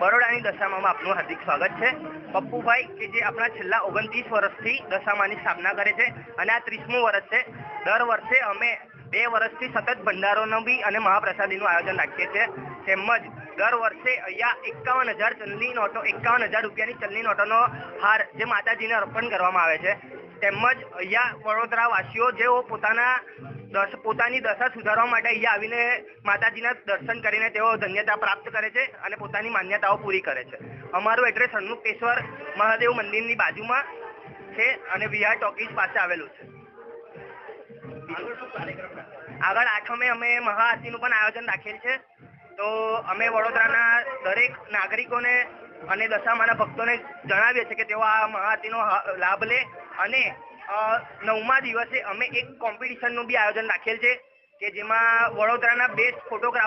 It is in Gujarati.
બરોડાની દશામામાં આપનું હાર્દિક સ્વાગત છે. પપ્પુભાઈ કે જે આપણા છેલ્લા 29 વર્ષથી દશામાની સ્થાપના કરે છે અને આ 30મું વર્ષ છે. દર વર્ષે અમે 2 વર્ષથી સતત ભંડારોનું બી અને મહાપ્રસાદીનું આયોજન રાખીએ છીએ. તેમજ દર વર્ષે અહીંયા 51,000 ચલની નોટો 51,000 રૂપિયાની ચલની નોટોનો હાર જે માતાજીને અર્પણ કરવામાં આવે છે. તેમજ અહીંયા વડોદરા વાસીઓ જેઓ પોતાની દશા સુધારવા માટે અહીંયા આવીને માતાજીના દર્શન કરીને તેઓ ધન્યતા પ્રાપ્ત કરે છે અને પોતાની માન્યતાઓ પૂરી કરે છે. અમારું એડ્રેસ હનુકેશ્વર મહાદેવ મંદિરની બાજુમાં છે અને વિહાર ટોકીઝ પાસે આવેલું છે. આગળ 8મે અમે મહાઆરતીનું પણ આયોજન રાખેલ છે. તો અમે વડોદરાના દરેક નાગરિકોને અને દશામાના ભક્તોને જણાવીએ છીએ કે તેઓ આ મહાઆરતીનો લાભ લે. અને 9મા દિવસે અમે એક કોમ્પિટિશનનું બી આયોજન રાખેલ છે કે જેમાં વડોદરાના બેસ્ટ ફોટોગ્રાફર